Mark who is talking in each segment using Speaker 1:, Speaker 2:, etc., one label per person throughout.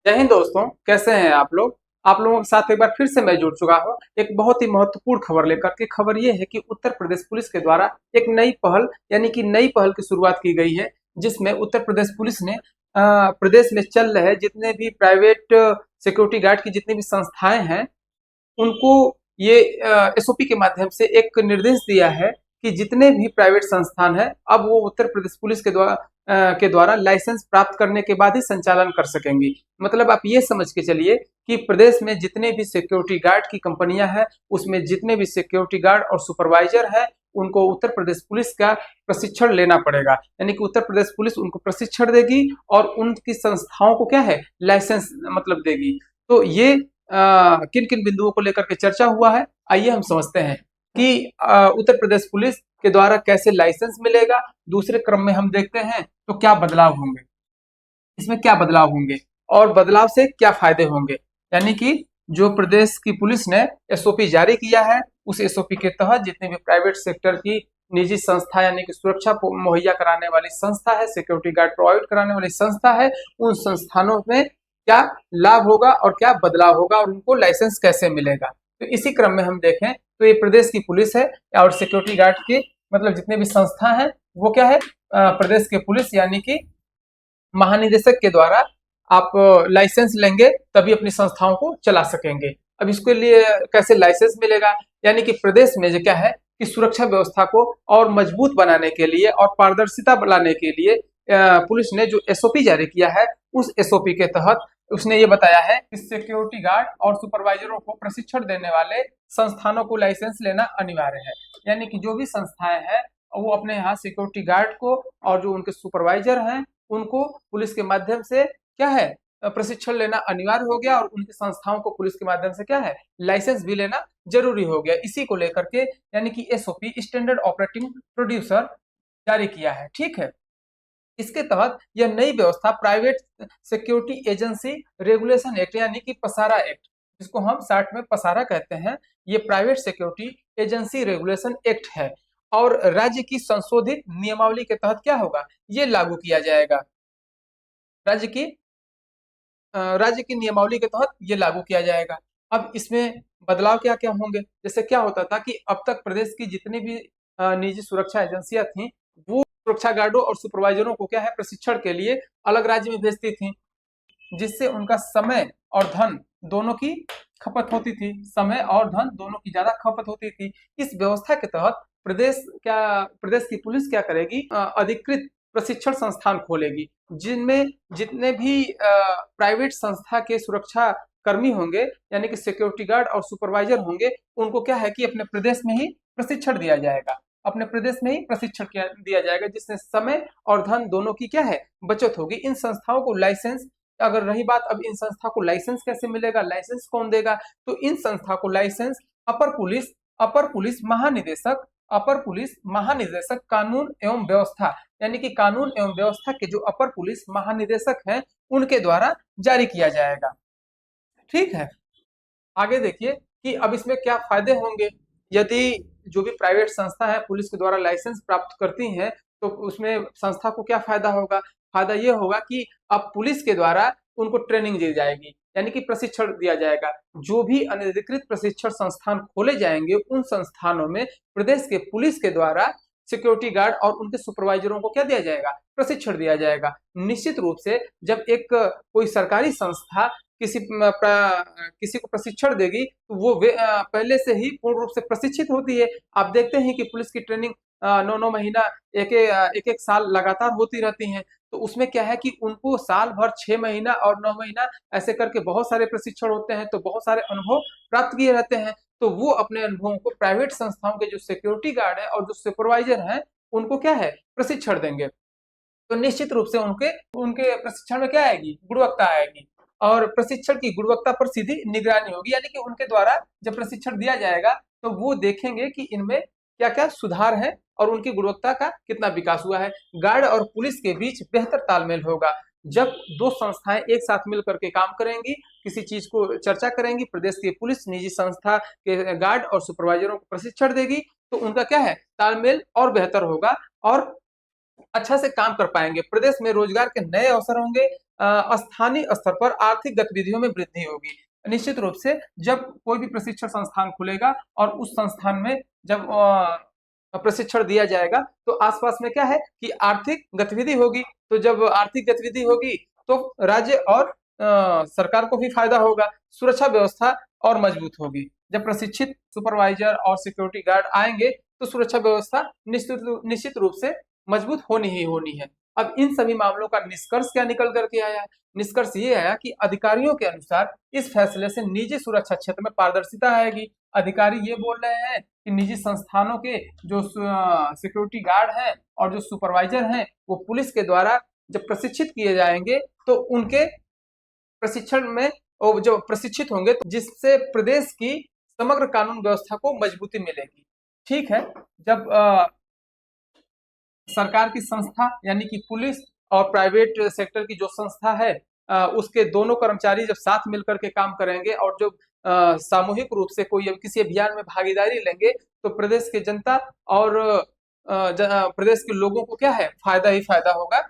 Speaker 1: जय हिंद दोस्तों, कैसे हैं आप लोग। आप लोगों के साथ एक बार फिर से मैं जुड़ चुका हूं एक बहुत ही महत्वपूर्ण खबर लेकर के। खबर ये है कि उत्तर प्रदेश पुलिस के द्वारा एक नई पहल यानी कि नई पहल की शुरुआत की गई है, जिसमें उत्तर प्रदेश पुलिस ने प्रदेश में चल रहे जितने भी प्राइवेट सिक्योरिटी गार्ड की जितनी भी संस्थाएं हैं, उनको ये एसओपी के माध्यम से एक निर्देश दिया है कि जितने भी प्राइवेट संस्थान है, अब वो उत्तर प्रदेश पुलिस के द्वारा लाइसेंस प्राप्त करने के बाद ही संचालन कर सकेंगी। मतलब आप ये समझ के चलिए कि प्रदेश में जितने भी सिक्योरिटी गार्ड की कंपनियां हैं, उसमें जितने भी सिक्योरिटी गार्ड और सुपरवाइजर है, उनको उत्तर प्रदेश पुलिस का प्रशिक्षण लेना पड़ेगा। यानी कि उत्तर प्रदेश पुलिस उनको प्रशिक्षण देगी और उनकी संस्थाओं को क्या है, लाइसेंस मतलब देगी। तो ये किन किन बिंदुओं को लेकर के चर्चा हुआ है, आइए हम समझते हैं कि उत्तर प्रदेश पुलिस के द्वारा कैसे लाइसेंस मिलेगा। दूसरे क्रम में हम देखते हैं तो क्या बदलाव होंगे, इसमें क्या बदलाव होंगे और बदलाव से क्या फायदे होंगे। यानी कि जो प्रदेश की पुलिस ने एसओपी जारी किया है, उस एसओपी के तहत जितने भी प्राइवेट सेक्टर की निजी संस्था यानी कि सुरक्षा मुहैया कराने वाली संस्था है, सिक्योरिटी गार्ड प्रोवाइड कराने वाली संस्था है, उन संस्थानों में क्या लाभ होगा और क्या बदलाव होगा और उनको लाइसेंस कैसे मिलेगा। तो इसी क्रम में हम देखें तो ये प्रदेश की पुलिस है और सिक्योरिटी गार्ड की मतलब जितने भी संस्था है वो क्या है, प्रदेश के पुलिस यानी कि महानिदेशक के द्वारा आप लाइसेंस लेंगे तभी अपनी संस्थाओं को चला सकेंगे। अब इसके लिए कैसे लाइसेंस मिलेगा, यानी कि प्रदेश में जो क्या है कि सुरक्षा व्यवस्था को और मजबूत बनाने के लिए और पारदर्शिता लाने के लिए पुलिस ने जो एसओपी जारी किया है, उस एसओपी के तहत उसने ये बताया है कि सिक्योरिटी गार्ड और सुपरवाइजरों को प्रशिक्षण देने वाले संस्थानों को लाइसेंस लेना अनिवार्य है। यानी कि जो भी संस्थाएं हैं वो अपने यहाँ सिक्योरिटी गार्ड को और जो उनके सुपरवाइजर हैं उनको पुलिस के माध्यम से क्या है, प्रशिक्षण लेना अनिवार्य हो गया और उनकी संस्थाओं को पुलिस के माध्यम से क्या है, लाइसेंस भी लेना जरूरी हो गया। इसी को लेकर के यानी कि एसओपी स्टैंडर्ड ऑपरेटिंग प्रोड्यूसर जारी किया है। ठीक है, इसके तहत यह नई व्यवस्था private security agency regulation act यानी कि पसारा एक्ट, जिसको हम शॉर्ट में पसारा कहते हैं, ये private security agency regulation act है और राज्य की संशोधित नियमावली के तहत क्या होगा, ये लागू किया जाएगा। राज्य की राज्य की नियमावली के तहत ये लागू किया जाएगा। अब इसमें बदलाव क्या क्या होंगे, जैसे क्या होता था कि अब तक प्रदेश की जितनी भी निजी सुरक्षा एजेंसियां थी, वो सुरक्षा गार्डों और सुपरवाइजरों को क्या है, प्रशिक्षण के लिए अलग राज्य में भेजती थी, जिससे उनका समय और धन दोनों की खपत होती थी, समय और धन दोनों की ज्यादा खपत होती थी। इस व्यवस्था के तहत प्रदेश की पुलिस क्या करेगी, अधिकृत प्रशिक्षण संस्थान खोलेगी, जिनमें जितने भी प्राइवेट संस्था के सुरक्षा कर्मी होंगे यानी कि सिक्योरिटी गार्ड और सुपरवाइजर होंगे, उनको क्या है कि अपने प्रदेश में ही प्रशिक्षण दिया जाएगा, अपने प्रदेश में ही प्रशिक्षण दिया जाएगा, जिससे समय और धन दोनों की क्या है, बचत होगी। इन संस्थाओं को लाइसेंस, अगर रही बात अब इन संस्था को लाइसेंस कैसे मिलेगा, लाइसेंस कौन देगा, तो इन संस्था को लाइसेंस अपर पुलिस महानिदेशक अपर पुलिस महानिदेशक कानून एवं व्यवस्था यानी कि कानून एवं व्यवस्था के जो अपर पुलिस महानिदेशक हैं, उनके द्वारा जारी किया जाएगा। ठीक है, आगे देखिए कि अब इसमें क्या फायदे होंगे। यदि जो भी प्राइवेट संस्था है पुलिस के द्वारा लाइसेंस प्राप्त करती हैं, तो उसमें संस्था को क्या फायदा होगा, फायदा ये होगा कि अब पुलिस के द्वारा उनको ट्रेनिंग दी जाएगी यानी कि प्रशिक्षण दिया जाएगा। जो भी अनधिकृत प्रशिक्षण संस्थान खोले जाएंगे, उन संस्थानों में प्रदेश के पुलिस के द्वारा सिक्योरिटी गार्ड और उनके सुपरवाइजरों को क्या दिया जाएगा, प्रशिक्षण दिया जाएगा। निश्चित रूप से जब एक कोई सरकारी संस्था किसी को प्रशिक्षण देगी तो वो पहले से ही पूर्ण रूप से प्रशिक्षित होती है। आप देखते हैं कि पुलिस की ट्रेनिंग 9-9 महीना एक साल लगातार होती रहती है, तो उसमें क्या है कि उनको साल भर 6 महीना और 9 महीना ऐसे करके बहुत सारे प्रशिक्षण होते हैं, तो बहुत सारे अनुभव प्राप्त किए रहते हैं। तो वो अपने अनुभवों को प्राइवेट संस्थाओं के जो सिक्योरिटी गार्ड है और जो सुपरवाइजर हैं, उनको क्या है, प्रशिक्षण देंगे। तो निश्चित रूप से उनके उनके प्रशिक्षण में क्या आएगी, गुणवत्ता आएगी और प्रशिक्षण की गुणवत्ता पर सीधी निगरानी होगी। यानी कि उनके द्वारा जब प्रशिक्षण दिया जाएगा तो वो देखेंगे कि इनमें क्या क्या सुधार है और उनकी गुणवत्ता का कितना विकास हुआ है। गार्ड और पुलिस के बीच बेहतर तालमेल होगा। जब दो संस्थाएं एक साथ मिल करके काम करेंगी, किसी चीज को चर्चा करेंगी, प्रदेश की पुलिस निजी संस्था के गार्ड और सुपरवाइजरों को प्रशिक्षण देगी, तो उनका क्या है, तालमेल और बेहतर होगा और अच्छा से काम कर पाएंगे। प्रदेश में रोजगार के नए अवसर होंगे, स्थानीय स्तर पर आर्थिक गतिविधियों में वृद्धि होगी। निश्चित रूप से जब कोई भी प्रशिक्षण संस्थान खुलेगा और उस संस्थान में जब प्रशिक्षण दिया जाएगा तो आसपास में क्या है कि आर्थिक गतिविधि होगी। तो जब आर्थिक गतिविधि होगी तो राज्य और सरकार को भी फायदा होगा, सुरक्षा व्यवस्था और मजबूत होगी। जब प्रशिक्षित सुपरवाइजर और सिक्योरिटी गार्ड आएंगे तो सुरक्षा व्यवस्था निश्चित रूप से मजबूत होनी ही होनी है। अब इन सभी मामलों का निष्कर्ष क्या निकल करके आया? निष्कर्ष ये आया कि अधिकारियों के अनुसार इस फैसले से निजी सुरक्षा क्षेत्र में पारदर्शिता आएगी। अधिकारी ये बोल रहे हैं कि निजी संस्थानों के जो सिक्योरिटी गार्ड हैं और जो सुपरवाइजर हैं वो पुलिस के द्वारा जब प्रशिक्षित किए जाएंगे तो उनके प्रशिक्षण में वो जो प्रशिक्षित होंगे तो जिससे प्रदेश की समग्र कानून व्यवस्था को मजबूती मिलेगी। ठीक है, जब सरकार की संस्था यानी कि पुलिस और प्राइवेट सेक्टर की जो संस्था है उसके दोनों कर्मचारी जब साथ मिलकर के काम करेंगे और जो सामूहिक रूप से कोई किसी अभियान में भागीदारी लेंगे तो प्रदेश की जनता और प्रदेश के लोगों को क्या है, फायदा ही फायदा होगा।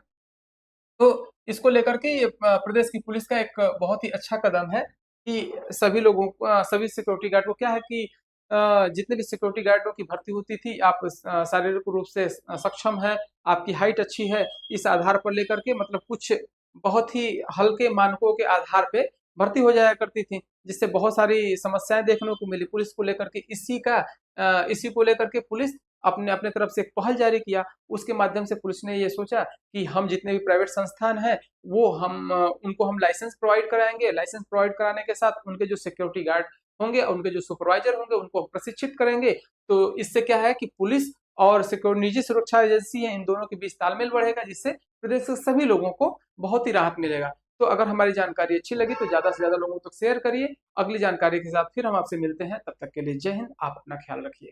Speaker 1: तो इसको लेकर के ये प्रदेश की पुलिस का एक बहुत ही अच्छा कदम है कि सभी लोगों को सभी सिक्योरिटी गार्ड को क्या है कि जितने भी सिक्योरिटी गार्डों की भर्ती होती थी आप शारीरिक रूप से सक्षम है, आपकी हाइट अच्छी है, इस आधार पर लेकर के मतलब कुछ बहुत ही हल्के मानकों के आधार पे भर्ती हो जाया करती थी, जिससे बहुत सारी समस्याएं देखने को मिली पुलिस को लेकर के। इसी को लेकर के पुलिस अपने अपने तरफ से एक पहल जारी किया। उसके माध्यम से पुलिस ने ये सोचा कि हम जितने भी प्राइवेट संस्थान हैं वो उनको हम लाइसेंस प्रोवाइड कराएंगे। लाइसेंस प्रोवाइड कराने के साथ उनके जो सिक्योरिटी गार्ड होंगे, उनके जो सुपरवाइजर होंगे उनको प्रशिक्षित करेंगे। तो इससे क्या है कि पुलिस और निजी सुरक्षा एजेंसी है इन दोनों के बीच तालमेल बढ़ेगा, जिससे प्रदेश के सभी लोगों को बहुत ही राहत मिलेगा। तो अगर हमारी जानकारी अच्छी लगी तो ज्यादा से ज्यादा लोगों तक शेयर करिए। अगली जानकारी के साथ फिर हम आपसे मिलते हैं, तब तक के लिए जय हिंद। आप अपना ख्याल रखिए।